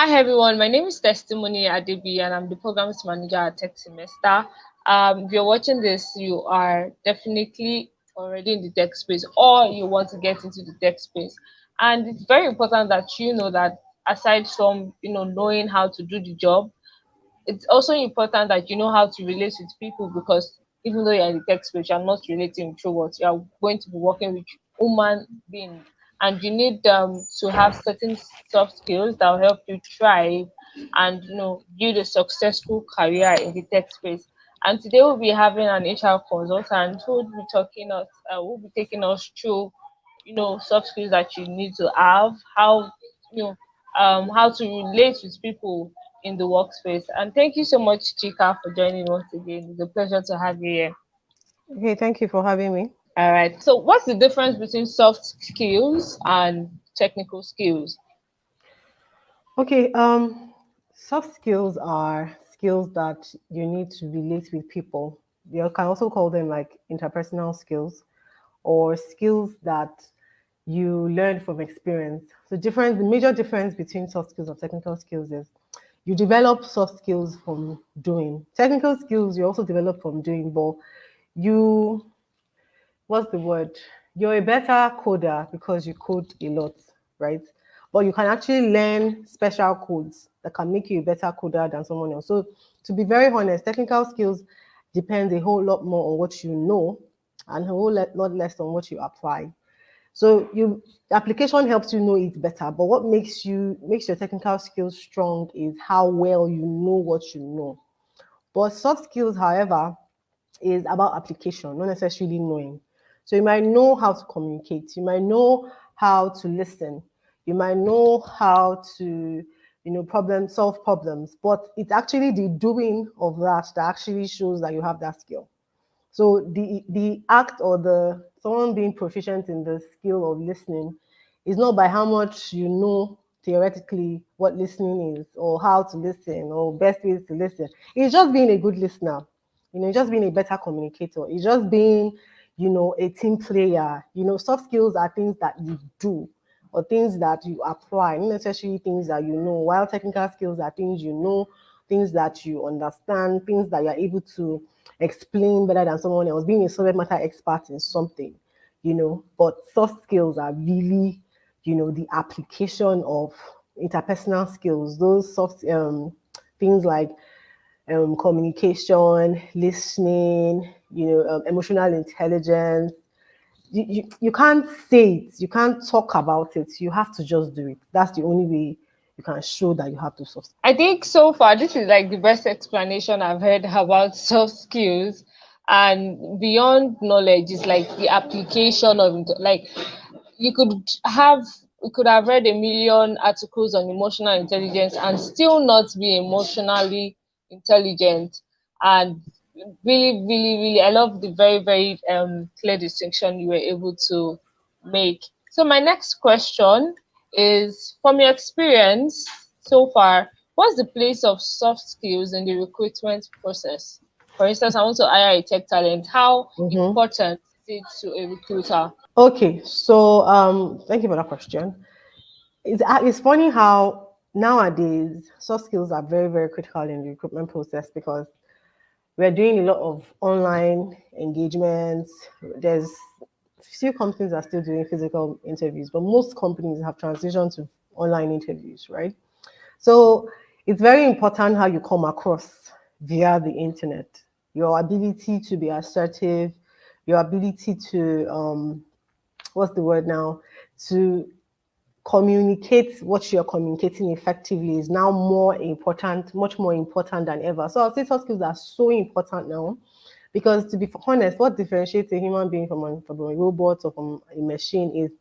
Hi everyone, my name is Testimony Adebi and I'm the programs manager at Tech Semester. If you're watching this, you are definitely already in the tech space or you want to get into the tech space. And it's very important that you know that aside from knowing how to do the job, it's also important that you know how to relate with people because even though you're in the tech space, you're not relating with robots. You're going to be working with human beings, and you need to have certain soft skills that will help you thrive and build a successful career in the tech space. And today we'll be having an HR consultant who will be who will be taking us through soft skills that you need to have, you know how to relate with people in the workspace. And thank you so much, Chika, for joining once again. It's a pleasure to have you here. Okay, thank you for having me. All right. So, what's the difference between soft skills and technical skills? Okay, soft skills are skills that you need to relate with people. You can also call them like interpersonal skills or skills that you learn from experience. The major difference between soft skills and technical skills is you develop soft skills from doing. Technical skills you also develop from doing, but you, what's the word? You're a better coder because you code a lot, right? But you can actually learn special codes that can make you a better coder than someone else. So, to be very honest, technical skills depends a whole lot more on what you know and a whole lot less on what you apply. So, the application helps you know it better, but what makes your technical skills strong is how well you know what you know. But soft skills, however, is about application, not necessarily knowing. So you might know how to communicate, you might know how to listen, you might know how to, problem solve problems, but it's actually the doing of that actually shows that you have that skill. So the act or the someone being proficient in the skill of listening is not by how much you know theoretically what listening is or how to listen or best ways to listen. It's just being a good listener. It's just being a better communicator. It's just being, a team player. Soft skills are things that you do or things that you apply, not necessarily things that you know, while technical skills are things you know, things that you understand, things that you're able to explain better than someone else, being a subject matter expert in something, But soft skills are really, the application of interpersonal skills, those soft things like communication, listening, emotional intelligence. You can't say it, you can't talk about it, you have to just do it. That's the only way you can show that you have those soft. I think so far this is like the best explanation I've heard about soft skills. And beyond knowledge is like the application of like you could have we could have read a million articles on emotional intelligence and still not be emotionally intelligent. And really I love the very clear distinction you were able to make. So my next question is, from your experience so far, what's the place of soft skills in the recruitment process? For instance, I want to hire a tech talent. How Mhm. important is it to a recruiter? Okay, so thank you for that question. It's funny how nowadays soft skills are very, very critical in the recruitment process because we're doing a lot of online engagements. There's few companies are still doing physical interviews, but most companies have transitioned to online interviews, right? So it's very important how you come across via the internet. Your ability to be assertive, your ability to what's the word now? To communicate what you're communicating effectively is now more important, much more important than ever. So I'll say soft skills are so important now because, to be honest, what differentiates a human being from a robot or from a machine is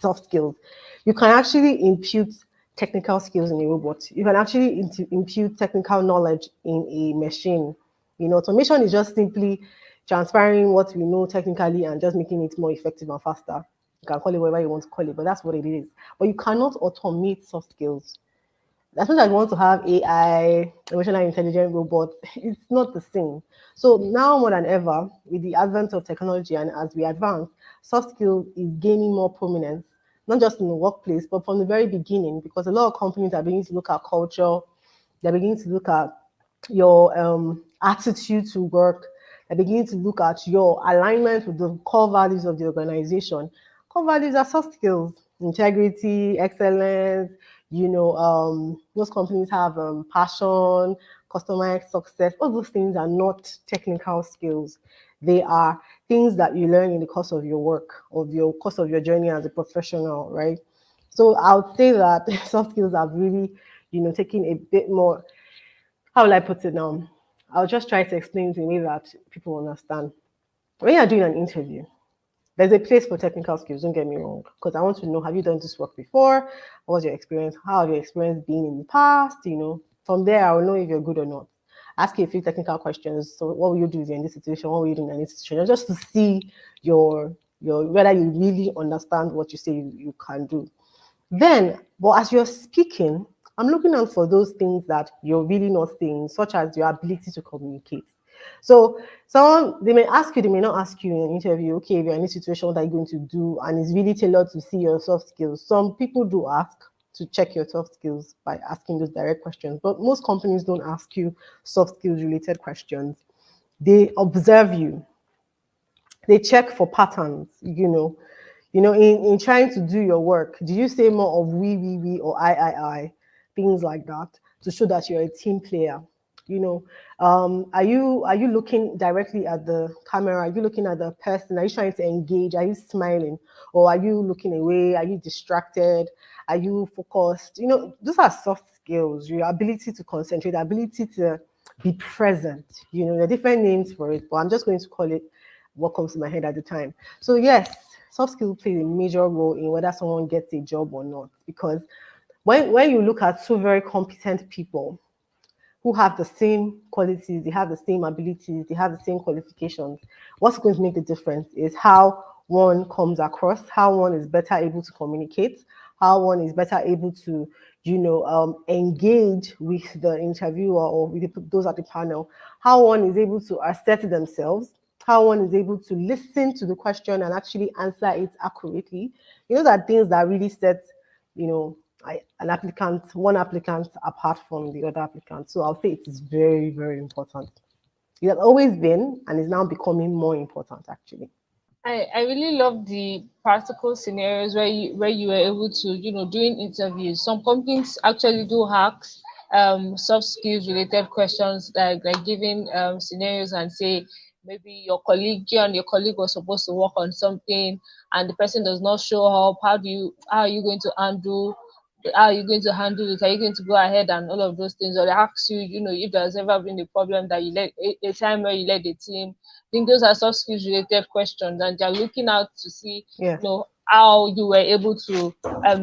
soft skills. You can actually impute technical skills in a robot. You can actually impute technical knowledge in a machine. Automation is just simply transferring what we know technically and just making it more effective and faster. You can call it whatever you want to call it, but that's what it is. But you cannot automate soft skills. As much as you want to have AI, emotional intelligent robots, it's not the same. So now more than ever, with the advent of technology and as we advance, soft skills is gaining more prominence not just in the workplace, but from the very beginning, because a lot of companies are beginning to look at culture, they're beginning to look at your attitude to work, they're beginning to look at your alignment with the core values of the organization. Core values are soft skills, integrity, excellence. Most companies have passion, customer success. All those things are not technical skills. They are things that you learn in the course of your work, of your course of your journey as a professional, right? So I would say that soft skills have really, taken a bit more. How will I put it now? I'll just try to explain it in a way that people understand. When you're doing an interview, there's a place for technical skills, don't get me wrong, because I want to know, have you done this work before? What's your experience? How have your experience been in the past? From there, I will know if you're good or not. Ask you a few technical questions. So what will you do in this situation? What will you do in this situation? Just to see your whether you really understand what you say you can do. Then, but as you're speaking, I'm looking out for those things that you're really not saying, such as your ability to communicate. So someone they may ask you, they may not ask you in an interview, okay, if you're in a situation, what are you going to do? And it's really tailored to see your soft skills. Some people do ask to check your soft skills by asking those direct questions, but most companies don't ask you soft skills related questions. They observe you, they check for patterns, in trying to do your work. Do you say more of we, or I, things like that, to show that you're a team player? Are you looking directly at the camera? Are you looking at the person? Are you trying to engage? Are you smiling, or are you looking away? Are you distracted? Are you focused? Those are soft skills. Your ability to concentrate, the ability to be present. There are different names for it, but I'm just going to call it what comes to my head at the time. So yes, soft skills play a major role in whether someone gets a job or not. Because when you look at two very competent people who have the same qualities, they have the same abilities, they have the same qualifications, what's going to make the difference is how one comes across, how one is better able to communicate, how one is better able to, engage with the interviewer or with those at the panel, how one is able to assert themselves, how one is able to listen to the question and actually answer it accurately. Those are things that really set, one applicant apart from the other applicant. So I'll say it is very, very important. It has always been and is now becoming more important actually. I really love the practical scenarios where you were able to, doing interviews. Some companies actually do hacks, soft skills related questions, like giving scenarios and say maybe you and your colleague was supposed to work on something and the person does not show up. How are you going to handle how are you going to handle it? Are you going to go ahead and all of those things? Or they ask you, if there's ever been a problem that you let a time where you led the team. I think those are soft skills related questions, and they're looking out to see, Yes. how you were able to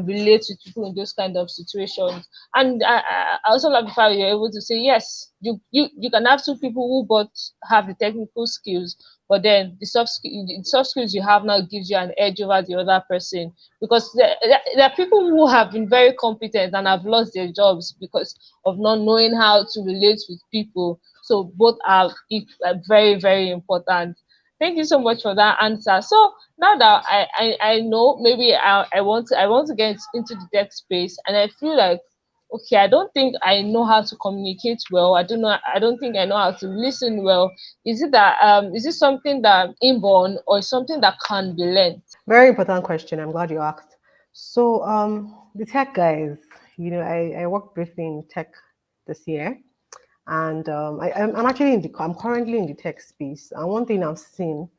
relate with people in those kind of situations. And I also love the fact you're able to say yes. You can have two people who both have the technical skills, but then the soft skills you have now gives you an edge over the other person, because there are people who have been very competent and have lost their jobs because of not knowing how to relate with people. So both are very, very important. Thank you so much for that answer. So now that I know, maybe I want to get into the tech space, and I feel like, okay, I don't think I know how to communicate well. I don't think I know how to listen well. Is it something that inborn, or something that can be learned? Very important question. I'm glad you asked. So, the tech guys, I worked briefly in tech this year, and I'm actually I'm currently in the tech space. And one thing I've seen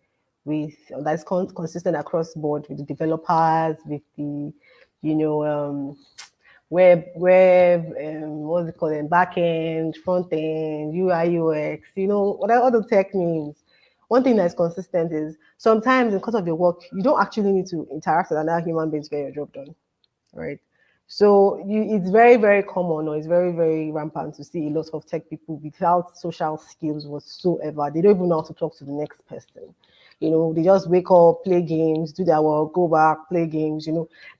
with that's consistent across board with the developers, with the, you know, what's it called, back end, front end, UI, UX, what are all the tech names. One thing that's consistent is sometimes because of your work, you don't actually need to interact with another human being to get your job done, right? So it's very, very common, or it's very, very rampant to see a lot of tech people without social skills whatsoever. They don't even know how to talk to the next person. They just wake up, play games, do their work, go back, play games.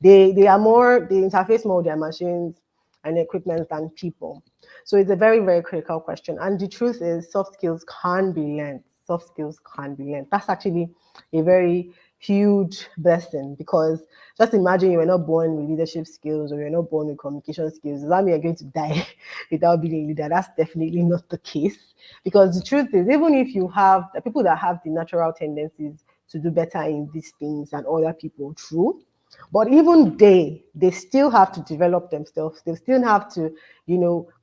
They interface more with their machines and equipment than people. So it's a very, very critical question. And the truth is, soft skills can be learned. Soft skills can be learned. That's actually a very huge blessing, because just imagine you were not born with leadership skills or you're not born with communication skills. Does that mean you're going to die without being a leader? That's definitely not the case. Because the truth is, even if you have the people that have the natural tendencies to do better in these things than other people, true. But even they still have to develop themselves. They still have to,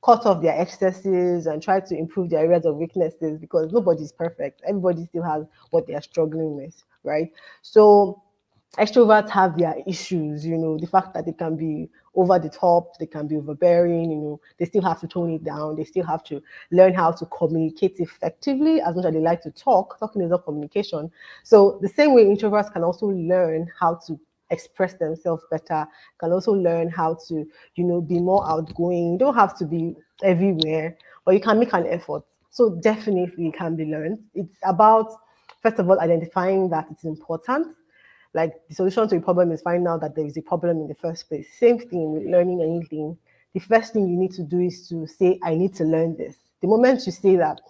cut off their excesses and try to improve their areas of weaknesses, because nobody's perfect. Everybody still has what they are struggling with, right? So extroverts have their issues, the fact that they can be over the top, they can be overbearing, they still have to tone it down, they still have to learn how to communicate effectively. As much as they like to talk, talking is not communication. So the same way introverts can also learn how to express themselves better, can also learn how to, be more outgoing. You don't have to be everywhere, but you can make an effort. So definitely it can be learned. It's about, first of all, identifying that it's important. Like, the solution to a problem is finding out that there is a problem in the first place. Same thing with learning anything. The first thing you need to do is to say, I need to learn this. The moment you say that,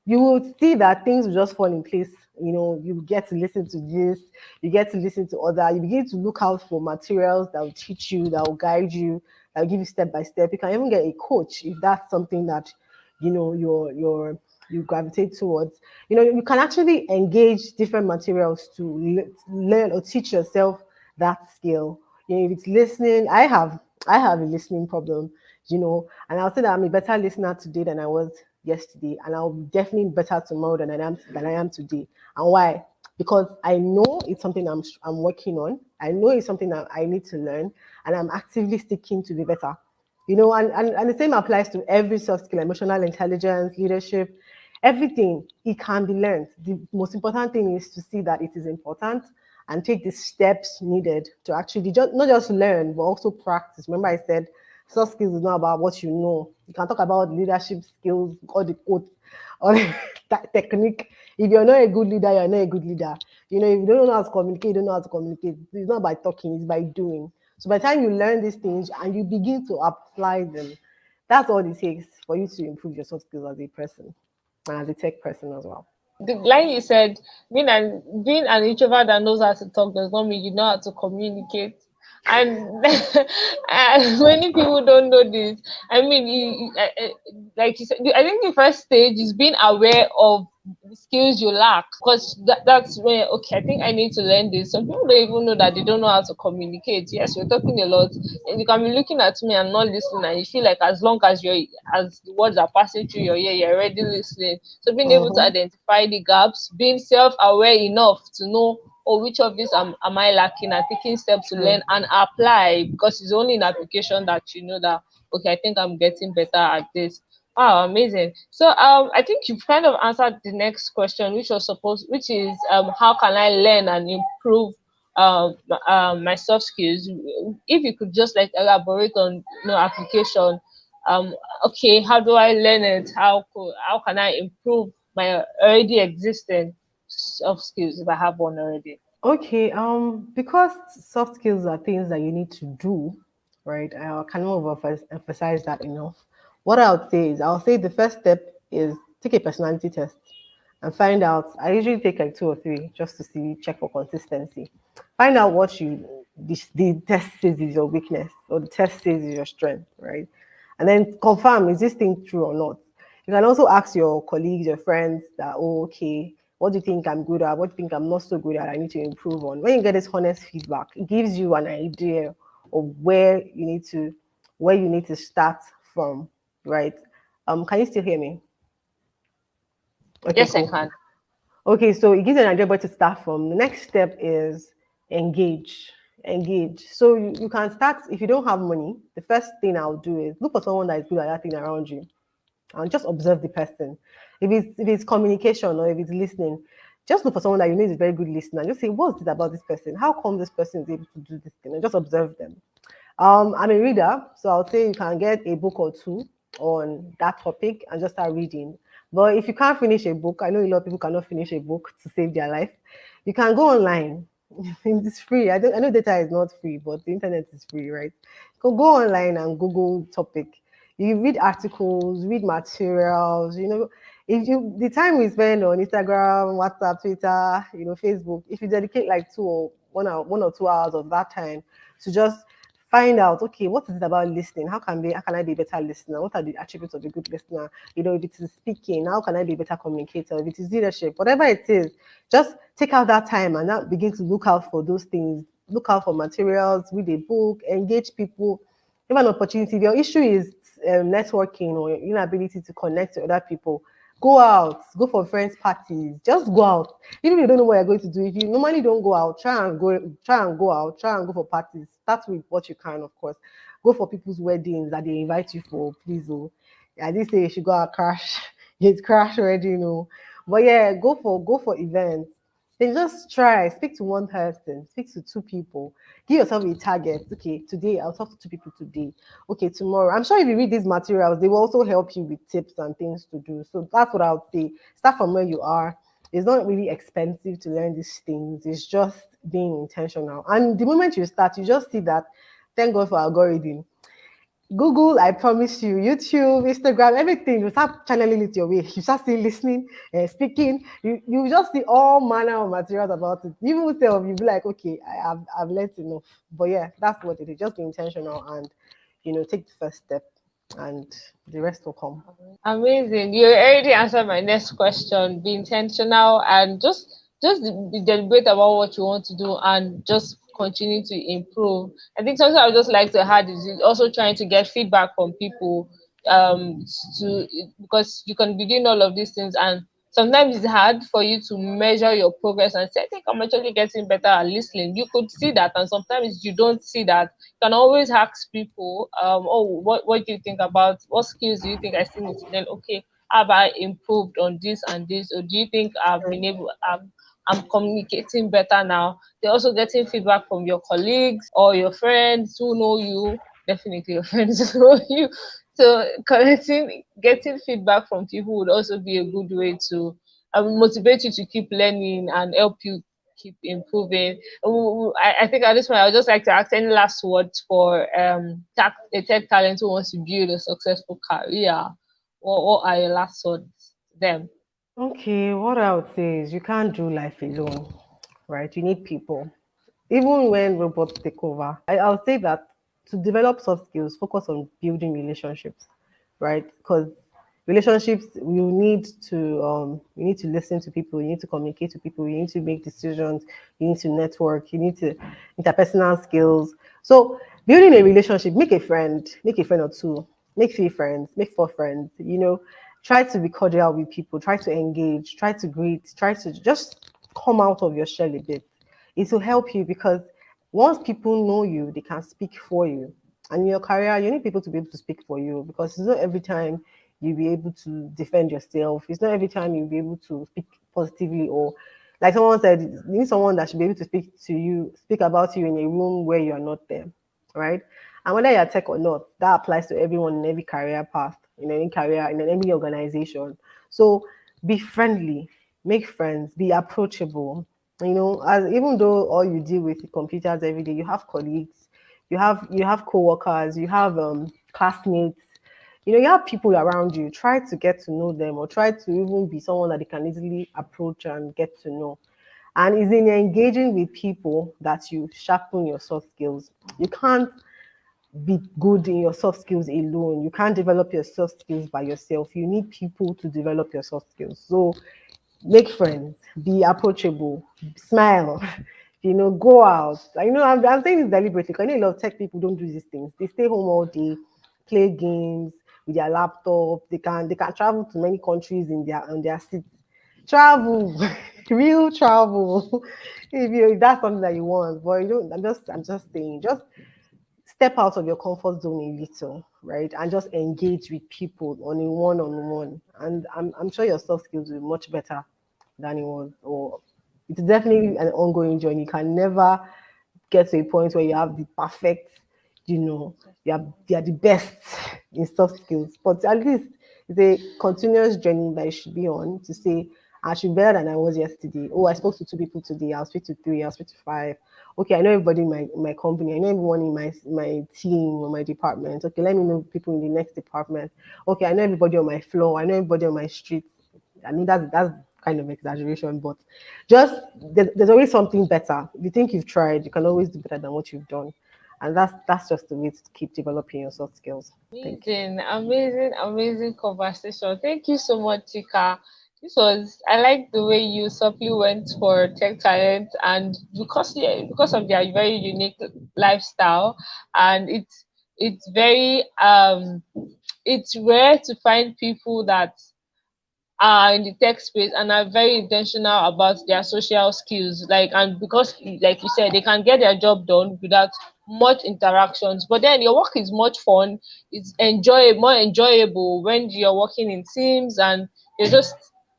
you will see that things will just fall in place. You get to listen to this, you get to listen to other, you begin to look out for materials that will teach you, that will guide you, that will give you step by step. You can even get a coach if that's something that you gravitate towards. You can actually engage different materials to learn or teach yourself that skill. If it's listening, I have a listening problem, and I'll say that I'm a better listener today than I was yesterday, and I'll be definitely better tomorrow than I am today. And why? Because I know it's something I'm working on. I know it's something that I need to learn, and I'm actively seeking to be better. And the same applies to every soft skill: emotional intelligence, leadership, everything. It can be learned. The most important thing is to see that it is important and take the steps needed to actually not just learn, but also practice. Remember, I said soft skills is not about what you know. You can talk about leadership skills, all the quotes, all the technique. If you're not a good leader, you're not a good leader. If you don't know how to communicate, you don't know how to communicate. It's not by talking, it's by doing. So by the time you learn these things and you begin to apply them, that's all it takes for you to improve your soft skills as a person and as a tech person as well. The line you said, being an introvert that knows how to talk does not mean you know how to communicate. And, and many people don't know this. I mean, like you said, I think the first stage is being aware of the skills you lack, because that's where, okay, I think I need to learn this. Some people don't even know that they don't know how to communicate. Yes, we're talking a lot, and you can be looking at me and not listening, and you feel like as long as as the words are passing through your ear, you're already listening. So being able to Mm-hmm. identify the gaps, being self-aware enough to know, oh, which of these am I lacking, and taking steps to True. learn and apply, because it's only in application that you know that, okay, I think I'm getting better at this. Wow, amazing. So I think you've kind of answered the next question, which is how can I learn and improve my soft skills? If you could just like elaborate on application, um okay, how do I learn it? How can I improve my already existing soft skills if I have one already? Okay, because soft skills are things that you need to do, right? I cannot emphasize that enough. What I would say is, I'll say the first step is take a personality test and find out. I usually take like two or three just to see, check for consistency. Find out what the test says is your weakness or the test says is your strength, right? And then confirm, is this thing true or not? You can also ask your colleagues, your friends that, oh, okay, what do you think I'm good at? What do you think I'm not so good at? I need to improve on. When you get this honest feedback, it gives you an idea of where you need to start from, right? Can you still hear me? Okay, Yes, I cool. can. Okay, so it gives you an idea where to start from. The next step is engage. Engage. So you can start, if you don't have money, the first thing I'll do is look for someone that is good at that thing around you and just observe the person. If it's communication or if it's listening, just look for someone that you know is a very good listener. Just say, what's it about this person? How come this person is able to do this thing? And just observe them. I'm a reader, so I'll say you can get a book or two on that topic and just start reading. But if you can't finish a book, I know a lot of people cannot finish a book to save their life. You can go online. It's free. I know data is not free, but the internet is free, right? You can go online and Google topic. You read articles, read materials. If you the time we spend on Instagram, WhatsApp, Twitter, Facebook, if you dedicate like 1 or 2 hours of that time to just find out, okay, what is it about listening? How can I be a better listener? What are the attributes of a good listener? If it is speaking, how can I be a better communicator? If it is leadership, whatever it is, just take out that time and now begin to look out for those things. Look out for materials, read a book, engage people, give an opportunity. If your issue is networking or your inability to connect to other people, go out, go for friends' parties, just go out. Even if you don't know what you're going to do, if you normally don't go out, try and go out, try and go for parties. Start with what you can, of course. Go for people's weddings that they invite you for, please. Oh, I did say you should go out crash, it's crash already, But yeah, go for events. Then just try, speak to one person, speak to two people, give yourself a target. Okay, today I'll talk to two people today. Okay, tomorrow. I'm sure if you read these materials, they will also help you with tips and things to do. So that's what I would say. Start from where you are. It's not really expensive to learn these things. It's just being intentional. And the moment you start, you just see that. Thank God for algorithm. Google, I promise you, YouTube, Instagram, everything, you start channeling it your way. You start still listening, speaking. You just see all manner of materials about it. You will tell you be like, okay, I've learned enough. But yeah, that's what it is. Just be intentional and take the first step, and the rest will come. Amazing. You already answered my next question. Be intentional and just be deliberate about what you want to do and just continue to improve. I think something I would just like to add is also trying to get feedback from people to because you can be doing all of these things and sometimes it's hard for you to measure your progress and say, I think I'm actually getting better at listening. You could see that and sometimes you don't see that. You can always ask people, oh, what do you think about what skills do you think I still need to learn? Okay, have I improved on this and this? Or do you think I've been able I'm communicating better now? They're also getting feedback from your colleagues or your friends who know you. Definitely your friends who know you. So getting feedback from people would also be a good way to motivate you to keep learning and help you keep improving. I think at this point, I would just like to ask any last words for a tech talent who wants to build a successful career. What are your last words to them? Okay, what I would say is you can't do life alone, right? You need people. Even when robots take over, I'll say that to develop soft skills, focus on building relationships, right? Because relationships, you need to listen to people, you need to communicate to people, you need to make decisions, you need to network, you need to interpersonal skills. So building a relationship, make a friend or two, make 3 friends, make 4 friends. Try to be cordial with people, try to engage, try to greet, try to just come out of your shell a bit. It will help you because once people know you, they can speak for you. And in your career, you need people to be able to speak for you because it's not every time you'll be able to defend yourself. It's not every time you'll be able to speak positively or like someone said, you need someone that should be able to speak about you in a room where you are not there, right? And whether you're tech or not, that applies to everyone in every career path, in any career, in any organization. So be friendly, make friends, be approachable. As even though all you deal with computers every day, you have colleagues, you have co-workers, you have classmates, you have people around you. Try to get to know them or try to even be someone that they can easily approach and get to know. And it's in engaging with people that you sharpen your soft skills. You can't be good in your soft skills alone. You can't develop your soft skills by yourself. You need people to develop your soft skills. So make friends, be approachable, smile, go out. I'm saying this deliberately because I know a lot of tech people don't do these things. They stay home all day, play games with their laptop. They can travel to many countries on their seats. Travel, real travel. If that's something that you want, but you don't. I'm just saying, just step out of your comfort zone a little, right? And just engage with people on a one-on-one. And I'm sure your soft skills will be much better than it was. Or it's definitely an ongoing journey. You can never get to a point where you have the perfect, you know, you are the best in soft skills. But at least it's a continuous journey that you should be on to say, I should be better than I was yesterday. Oh, I spoke to 2 people today. I'll speak to 3. I'll speak to 5. Okay, I know everybody in my company. I know everyone in my team or my department. Okay, let me know people in the next department. Okay, I know everybody on my floor. I know everybody on my street. I mean, that's kind of exaggeration, but just there's always something better. If you think you've tried, you can always do better than what you've done, and that's just the way to keep developing your soft skills. Thank you. Amazing, amazing, amazing conversation. Thank you so much, Chika. This was I like the way you subtly went for tech talent, and because yeah, because of their very unique lifestyle, and it's very it's rare to find people that are in the tech space and are very intentional about their social skills, like, and because like you said, they can get their job done without much interactions, but then your work is much fun. It's more enjoyable when you're working in teams, and you just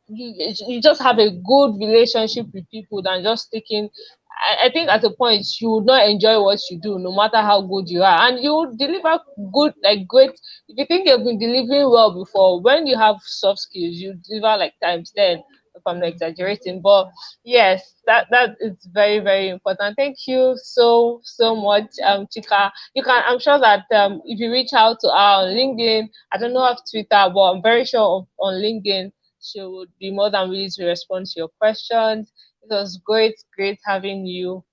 you just have a good relationship with people than just taking. I think at a point you would not enjoy what you do no matter how good you are, and you would deliver good, like great. If you think you've been delivering well before, when you have soft skills, you deliver like times 10, if I'm not exaggerating. But yes, that is very, very important. Thank you so much, Chika. You can, I'm sure that if you reach out to her on LinkedIn, I don't know of Twitter, but I'm very sure on LinkedIn, she would be more than willing to respond to your questions. It was great having you.